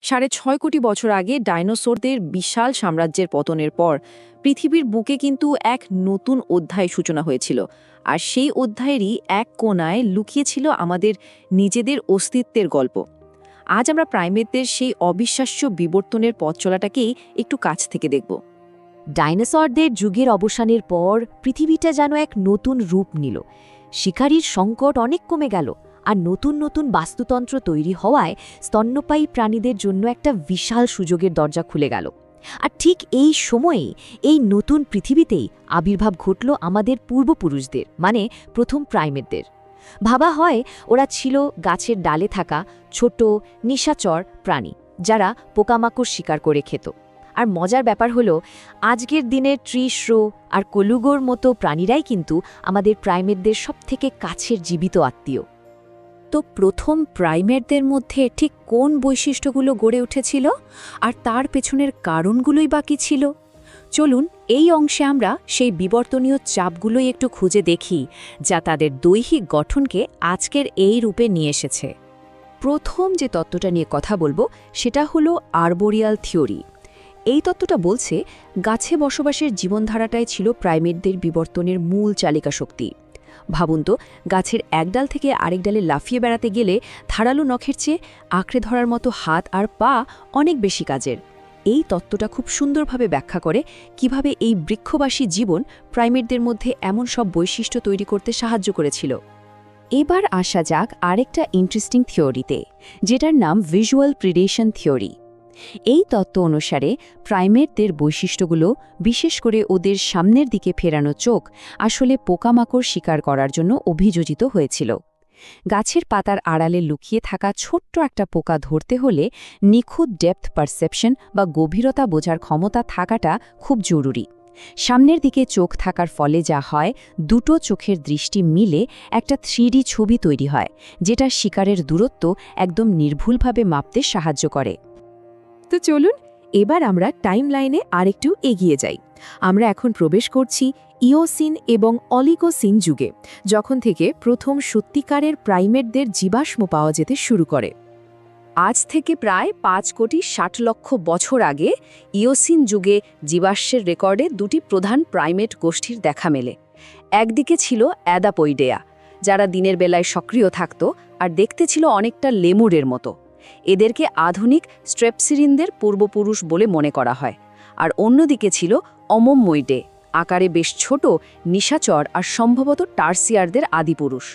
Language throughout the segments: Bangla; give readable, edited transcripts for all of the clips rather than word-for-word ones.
৬.৫ কোটি বছর আগে ডাইনোসরদের বিশাল সাম্রাজ্যের পতনের পর পৃথিবীর বুকে কিন্তু এক নতুন অধ্যায় সূচনা হয়েছিল। আর সেই অধ্যায়েরই এক কোণায় লুকিয়েছিল আমাদের নিজেদের অস্তিত্বের গল্প। আজ আমরা প্রাইমেটদের সেই অবিশ্বাস্য বিবর্তনের পথ চলাটাকেই একটু কাছ থেকে দেখব। ডাইনোসরদের যুগের অবসানের পর পৃথিবীটা যেন এক নতুন রূপ নিল। শিকারীর সংকট অনেক কমে গেল, আর নতুন নতুন বাস্তুতন্ত্র তৈরি হওয়ায় স্তন্যপায়ী প্রাণীদের জন্য একটা বিশাল সুযোগের দরজা খুলে গেল। আর ঠিক এই সময়েই এই নতুন পৃথিবীতেই আবির্ভাব ঘটল আমাদের পূর্বপুরুষদের, মানে প্রথম প্রাইমেটদের। ভাবা হয় ওরা ছিল গাছের ডালে থাকা ছোট নিশাচর প্রাণী, যারা পোকামাকড় শিকার করে খেত। আর মজার ব্যাপার হলো, আজকের দিনের ট্রিশ্রো আর কলুগোর মতো প্রাণীরাই কিন্তু আমাদের প্রাইমেটদের সবথেকে কাছের জীবিত আত্মীয়। তো প্রথম প্রাইমেটদের মধ্যে ঠিক কোন বৈশিষ্ট্যগুলো গড়ে উঠেছিল, আর তার পেছনের কারণগুলোই বাকি ছিল? চলুন এই অংশে আমরা সেই বিবর্তনীয় চাপগুলোই একটু খুঁজে দেখি, যা তাদের দৈহিক গঠনকে আজকের এই রূপে নিয়ে এসেছে। প্রথম যে তত্ত্বটা নিয়ে কথা বলবো সেটা হলো আর্বোরিয়াল থিওরি। এই তত্ত্বটা বলছে গাছে বসবাসের জীবনধারাটাই ছিল প্রাইমেটদের বিবর্তনের মূল চালিকা শক্তি। ভাবুন তো, গাছের এক ডাল থেকে আরেক ডালে লাফিয়ে বেড়াতে গেলে ধারালো নখের চেয়ে আঁকড়ে ধরার মতো হাত আর পা অনেক বেশি কাজের। এই তত্ত্বটা খুব সুন্দরভাবে ব্যাখ্যা করে কিভাবে এই বৃক্ষবাসী জীবন প্রাইমেটদের মধ্যে এমন সব বৈশিষ্ট্য তৈরি করতে সাহায্য করেছিল। এবার আসা যাক আরেকটা ইন্টারেস্টিং থিওরিতে, যেটার নাম ভিজুয়াল প্রিডেশন থিওরি। এই তত্ত্ব অনুসারে প্রাইমেটদের বৈশিষ্ট্যগুলো, বিশেষ করে ওদের সামনের দিকে ফেরানো চোখ, আসলে পোকামাকড় শিকার করার জন্য অভিযোজিত হয়েছিল। গাছের পাতার আড়ালে লুকিয়ে থাকা ছোট্ট একটা পোকা ধরতে হলে নিখুঁত ডেপথ পারসেপশন বা গভীরতা বোঝার ক্ষমতা থাকাটা খুব জরুরি। সামনের দিকে চোখ থাকার ফলে যা হয়, দুটো চোখের দৃষ্টি মিলে একটা 3D ছবি তৈরি হয়, যেটা শিকারের দূরত্ব একদম নির্ভুলভাবে মাপতে সাহায্য করে। তো চলুন এবার আমরা টাইমলাইনে আরেকটু এগিয়ে যাই। আমরা এখন প্রবেশ করছি ইওসিন এবং অলিগোসিন যুগে, যখন থেকে প্রথম সত্যিকারের প্রাইমেটদের জীবাশ্ম পাওয়া যেতে শুরু করে। আজ থেকে প্রায় 5,60,00,000 বছর আগে ইওসিন যুগে জীবাশ্মের রেকর্ডে দুটি প্রধান প্রাইমেট গোষ্ঠীর দেখা মেলে। একদিকে ছিল অ্যাদাপোইডেয়া, যারা দিনের বেলায় সক্রিয় থাকত আর দেখতে ছিল অনেকটা লেমুরের মতো। এদেরকে আধুনিক স্ট্রেপসিরিনদের পূর্বপুরুষ বলে মনে করা হয়। আর অন্যদিকে ছিল অমোমোইডে, আকারে বেশ ছোট, নিশাচর আর সম্ভবত টার্সিয়ারদের আদিপুরুষ।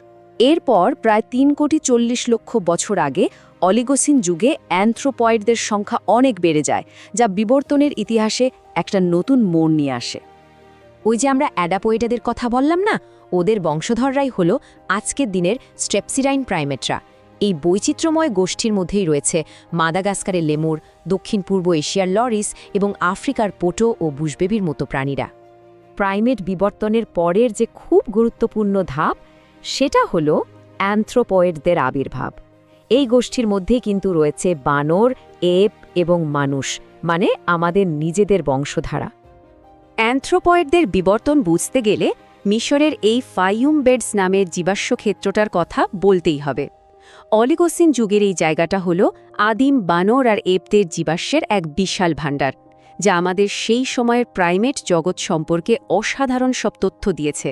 এরপর প্রায় 3,40,00,000 বছর আগে অলিগোসিন যুগে অ্যানথ্রোপয়েডদের সংখ্যা অনেক বেড়ে যায়, যা বিবর্তনের ইতিহাসে একটা নতুন মোড় নিয়ে আসে। ওই যে আমরা অ্যাডাপোয়েডাদের কথা বললাম না, ওদের বংশধররাই হলো আজকের দিনের স্ট্রেপসিরাইন প্রাইমেটরা। এই বৈচিত্র্যময় গোষ্ঠীর মধ্যেই রয়েছে মাদাগাস্কারের লেমুর, দক্ষিণ পূর্ব এশিয়ার লরিস এবং আফ্রিকার পোটো ও বুশবেবির মতো প্রাণীরা। প্রাইমেট বিবর্তনের পরের যে খুব গুরুত্বপূর্ণ ধাপ, সেটা হলো অ্যানথ্রোপয়েডদের আবির্ভাব। এই গোষ্ঠীর মধ্যে কিন্তু রয়েছে বানর, এপ এবং মানুষ, মানে আমাদের নিজেদের বংশধারা। অ্যানথ্রোপয়েডদের বিবর্তন বুঝতে গেলে মিশরের এই ফাইয়ুম বেডস নামের জীবাশ্ম ক্ষেত্রটার কথা বলতেই হবে। অলিগোসিন যুগের এই জায়গাটা হল আদিম বানর আর এপদের জীবাশ্মের এক বিশাল ভাণ্ডার, যা আমাদের সেই সময়ের প্রাইমেট জগৎ সম্পর্কে অসাধারণ সব তথ্য দিয়েছে।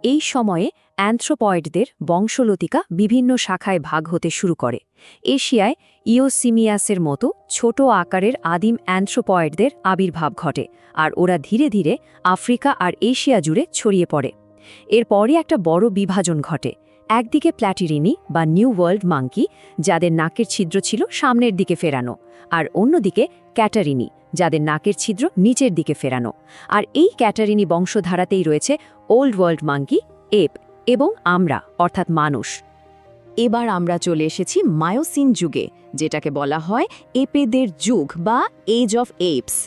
এই সময়ে অ্যানথ্রোপয়েডদের বংশলতিকা বিভিন্ন শাখায় ভাগ হতে শুরু করে। এশিয়ায় ইওসিমিয়াসের মতো ছোট আকারের আদিম অ্যানথ্রোপয়েডদের আবির্ভাব ঘটে, আর ওরা ধীরে ধীরে আফ্রিকা আর এশিয়া জুড়ে ছড়িয়ে পড়ে। এরপরই একটা বড় বিভাজন ঘটে। একদিকে প্ল্যাটিরিনি বা নিউ ওয়ার্ল্ড মাঙ্কি, যাদের নাকের ছিদ্র ছিল সামনের দিকে ফেরানো, আর অন্যদিকে ক্যাটারিনি, যাদের নাকের ছিদ্র নিচের দিকে ফেরানো। আর এই ক্যাটারিনি বংশধারাতেই রয়েছে ওল্ড ওয়ার্ল্ড মাঙ্কি, এপ এবং আমরা, অর্থাৎ মানুষ। এবার আমরা চলে এসেছি মায়োসিন যুগে, যেটাকে বলা হয় এপেদের যুগ বা এজ অফ এপস।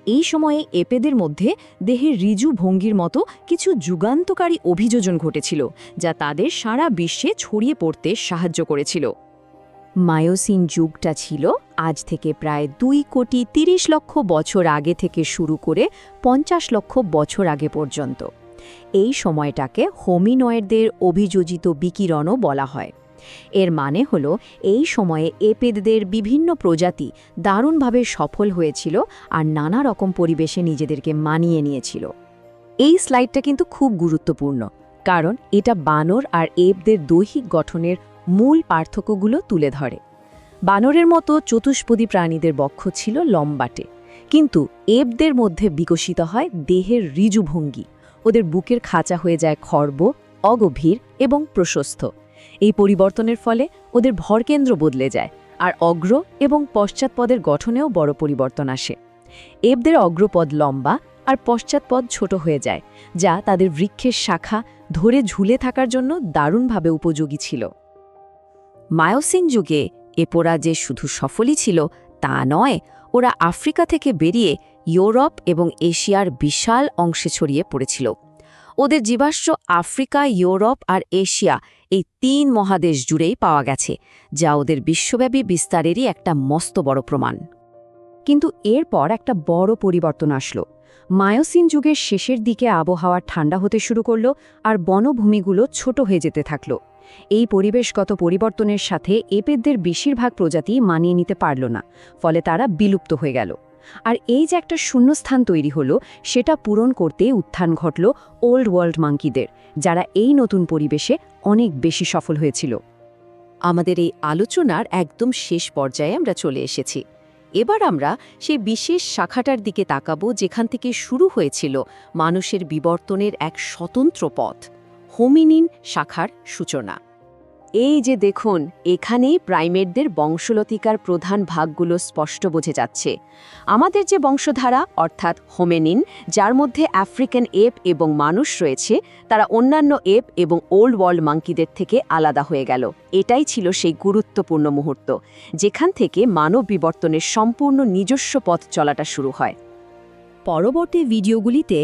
এই সময়ে এপেদের মধ্যে দেহের ঋজু ভঙ্গির মতো কিছু যুগান্তকারী অভিযোজন ঘটেছিল, যা তাদের সারা বিশ্বে ছড়িয়ে পড়তে সাহায্য করেছিল। মায়োসিন যুগটা ছিল আজ থেকে প্রায় 2,30,00,000 বছর আগে থেকে শুরু করে 50 লক্ষ বছর আগে পর্যন্ত। এই সময়টাকে হোমিনয়েডদের অভিযোজিত বিকিরণও বলা হয়। এর মানে হলো এই সময়ে এপেদদের বিভিন্ন প্রজাতি দারুণভাবে সফল হয়েছিল আর নানা রকম পরিবেশে নিজেদেরকে মানিয়ে নিয়েছিল। এই স্লাইডটা কিন্তু খুব গুরুত্বপূর্ণ, কারণ এটা বানর আর এপদের দৈহিক গঠনের মূল পার্থক্যগুলো তুলে ধরে। বানরের মতো চতুষ্পদী প্রাণীদের বক্ষ ছিল লম্বাটে, কিন্তু এপদের মধ্যে বিকশিত হয় দেহের ঋজু ভঙ্গি। ওদের বুকের খাঁচা হয়ে যায় খর্ব, অগভীর এবং প্রশস্ত। এই পরিবর্তনের ফলে ওদের ভরকেন্দ্র বদলে যায়, আর অগ্র এবং পশ্চাৎপদের গঠনেও বড় পরিবর্তন আসে। এপদের অগ্রপদ লম্বা আর পশ্চাৎপদ ছোট হয়ে যায়, যা তাদের বৃক্ষের শাখা ধরে ঝুলে থাকার জন্য দারুণভাবে উপযোগী ছিল। মায়োসিন যুগে এপোরা যে শুধু সফলই ছিল তা নয়, ওরা আফ্রিকা থেকে বেরিয়ে ইউরোপ এবং এশিয়ার বিশাল অংশে ছড়িয়ে পড়েছিল। ওদের জীবাশ্ম আফ্রিকা, ইউরোপ আর এশিয়া এই ৩ মহাদেশ জুড়েই পাওয়া গেছে, যা ওদের বিশ্বব্যাপী বিস্তারেরই একটা মস্ত বড় প্রমাণ। কিন্তু এরপর একটা বড় পরিবর্তন আসলো। মায়োসিন যুগের শেষের দিকে আবহাওয়া ঠান্ডা হতে শুরু করলো আর বনভূমিগুলো ছোট হয়ে যেতে থাকলো। এই পরিবেশগত পরিবর্তনের সাথে এপেদদের বেশিরভাগ প্রজাতি মানিয়ে নিতে পারল না, ফলে তারা বিলুপ্ত হয়ে গেল। আর এই যে একটা শূন্যস্থান তৈরি হলো, সেটা পূরণ করতে উত্থান ঘটল ওল্ড ওয়ার্ল্ড মাঙ্কিদের, যারা এই নতুন পরিবেশে অনেক বেশি সফল হয়েছিল। আমাদের এই আলোচনার একদম শেষ পর্যায়ে আমরা চলে এসেছি। এবার আমরা সেই বিশেষ শাখাটার দিকে তাকাবো যেখান থেকে শুরু হয়েছিল মানুষের বিবর্তনের এক স্বতন্ত্র পথ, হোমিনিন শাখার সূচনা। এই যে দেখুন, এখানেই প্রাইমেটদের বংশলতিকার প্রধান ভাগগুলো স্পষ্ট বোঝা যাচ্ছে। আমাদের যে বংশধারা অর্থাৎ হোমিনিন, যার মধ্যে আফ্রিকান এপ এবং মানুষ রয়েছে, তারা অন্যান্য এপ এবং ওল্ড ওয়ার্ল্ড মাঙ্কিদের থেকে আলাদা হয়ে গেল। এটাই ছিল সেই গুরুত্বপূর্ণ মুহূর্ত, যেখান থেকে মানব বিবর্তনের সম্পূর্ণ নিজস্ব পথ চলাটা শুরু হয়। পরবর্তী ভিডিওগুলিতে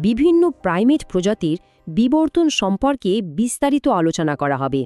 বিভিন্ন প্রাইমেট প্রজাতির বিবর্তন সম্পর্কে বিস্তারিত আলোচনা করা হবে।